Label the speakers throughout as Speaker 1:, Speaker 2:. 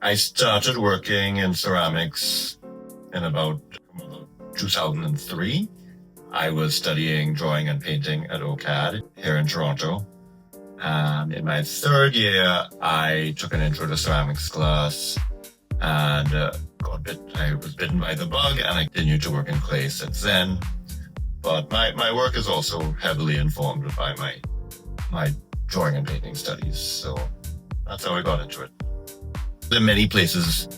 Speaker 1: I started working in ceramics in about 2003. I was studying drawing and painting at OCAD here in Toronto. And in my third year, I took an intro to ceramics class and I was bitten by the bug, and I continued to work in clay since then. But my work is also heavily informed by my drawing and painting studies. So that's how I got into it. There are many places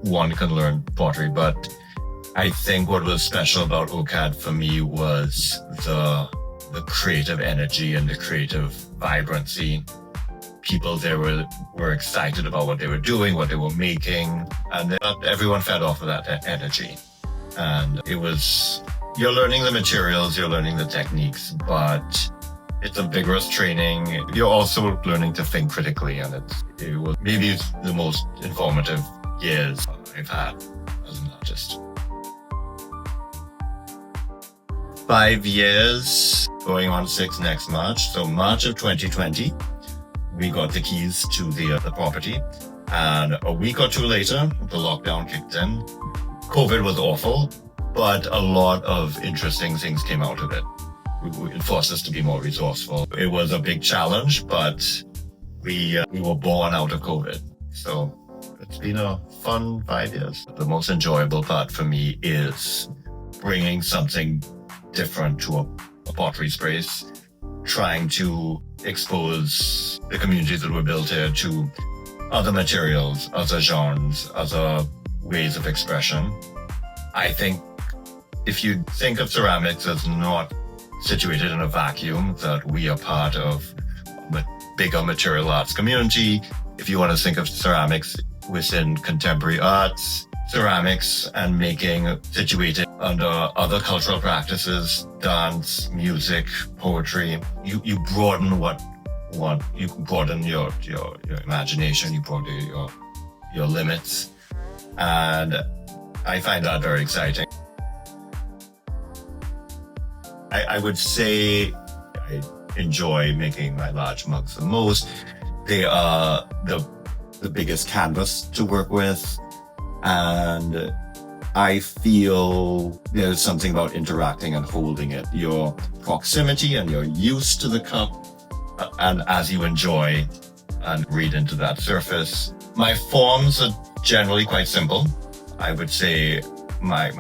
Speaker 1: one can learn pottery, but I think what was special about OCAD for me was the creative energy and the creative vibrancy. People there were excited about what they were doing, what they were making, and everyone fed off of that energy. And you're learning the materials, you're learning the techniques, but it's a vigorous training. You're also learning to think critically, and it was maybe the most informative years I've had as an artist. 5 years, going on 6 next March. So March of 2020, we got the keys to the property. And a week or two later, the lockdown kicked in. COVID was awful, but a lot of interesting things came out of it. It forced us to be more resourceful. It was a big challenge, but we were born out of COVID. So it's been a fun 5 years. The most enjoyable part for me is bringing something different to a pottery space, trying to expose the communities that were built here to other materials, other genres, other ways of expression. I think if you think of ceramics as not situated in a vacuum, that we are part of a bigger material arts community. If you want to think of ceramics within contemporary arts, ceramics and making situated under other cultural practices, dance, music, poetry, you broaden you broaden your imagination, you broaden your limits, and I find that very exciting. I would say I enjoy making my large mugs the most. They are the biggest canvas to work with, and I feel there's something about interacting and holding it. Your proximity and your use to the cup, and as you enjoy and read into that surface. My forms are generally quite simple. I would say my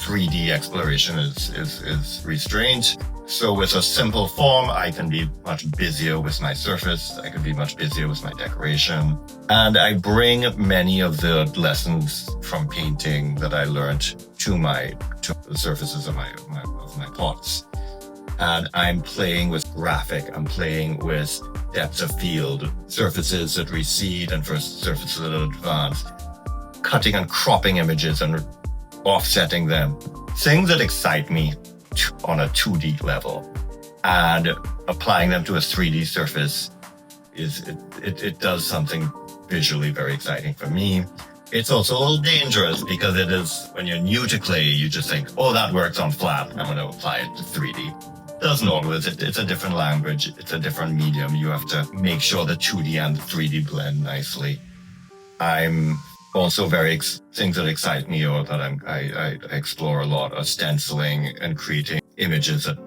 Speaker 1: 3D exploration is restrained. So with a simple form, I can be much busier with my surface. I can be much busier with my decoration. And I bring many of the lessons from painting that I learned to the surfaces of my pots. And I'm playing with graphic. I'm playing with depth of field, surfaces that recede and surfaces that advance, cutting and cropping images and offsetting them. Things that excite me on a 2D level, and applying them to a 3D surface it does something visually very exciting for me. It's also a little dangerous because it is, when you're new to clay, you just think, oh, that works on flat, I'm going to apply it to 3D. Doesn't always. It's a different language. It's a different medium. You have to make sure the 2D and the 3D blend nicely. I'm also things that excite me or that I explore a lot are stenciling and creating images that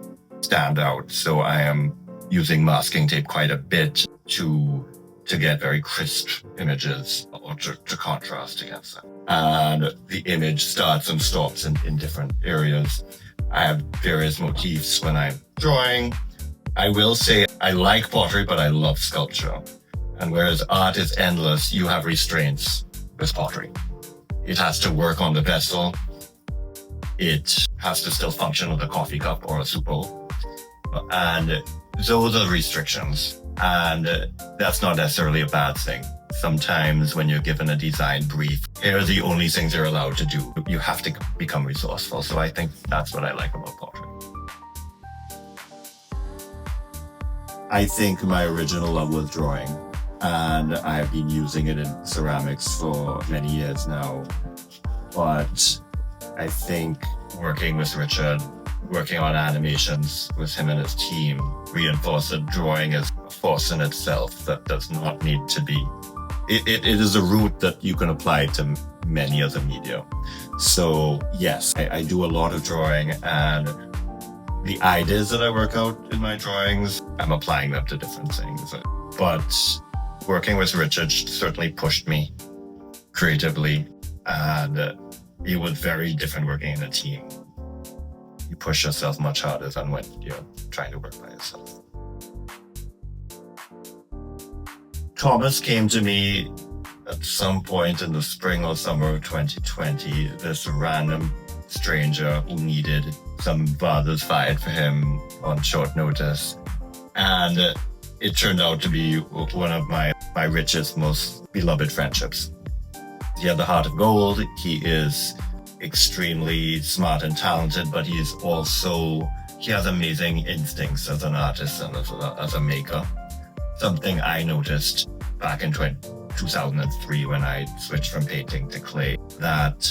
Speaker 1: stand out. So I am using masking tape quite a bit to get very crisp images or to contrast against them. And the image starts and stops in different areas. I have various motifs when I'm drawing. I will say I like pottery, but I love sculpture. And whereas art is endless, you have restraints with pottery. It has to work on the vessel. It has to still function with a coffee cup or a soup bowl. And those are restrictions. And that's not necessarily a bad thing. Sometimes when you're given a design brief, here are the only things you're allowed to do. You have to become resourceful. So I think that's what I like about pottery. I think my original love was drawing, and I've been using it in ceramics for many years now. But I think working with Richard, working on animations with him and his team, reinforced that drawing is a force in itself that does not need to be it is a route that you can apply to many other media. So yes, I do a lot of drawing, and the ideas that I work out in my drawings, I'm applying them to different things. But working with Richard certainly pushed me creatively, and it was very different working in a team. You push yourself much harder than when you're trying to work by yourself. Thomas came to me at some point in the spring or summer of 2020, this random stranger who needed some fathers fired for him on short notice. And it turned out to be one of my richest, most beloved friendships. He had the heart of gold. He is extremely smart and talented, but he has amazing instincts as an artist and as a maker. Something I noticed back in 2003 when I switched from painting to clay, that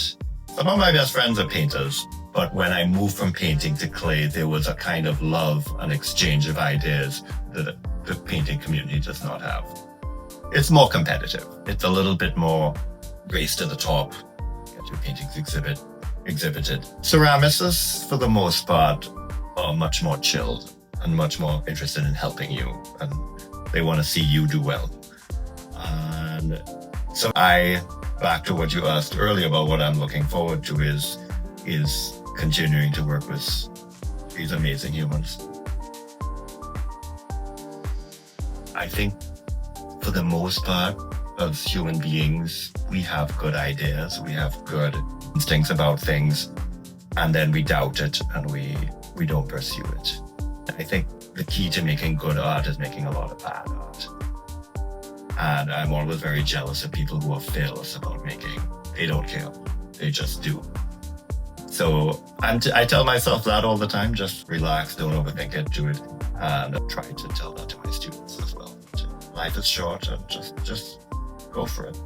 Speaker 1: some of my best friends are painters, but when I moved from painting to clay, there was a kind of love and exchange of ideas that the painting community does not have. It's more competitive. It's a little bit more race to the top, get your paintings exhibited. Ceramicists, for the most part, are much more chilled and much more interested in helping you, and they want to see you do well. And so back to what you asked earlier about what I'm looking forward to is continuing to work with these amazing humans. I think for the most part, as human beings, we have good ideas, we have good instincts about things, and then we doubt it and we don't pursue it. I think the key to making good art is making a lot of bad art. And I'm always very jealous of people who are fearless about making. They don't care. They just do. So I tell myself that all the time. Just relax, don't overthink it, do it. And I try to tell that to my students as well. Life is short, and just go for it.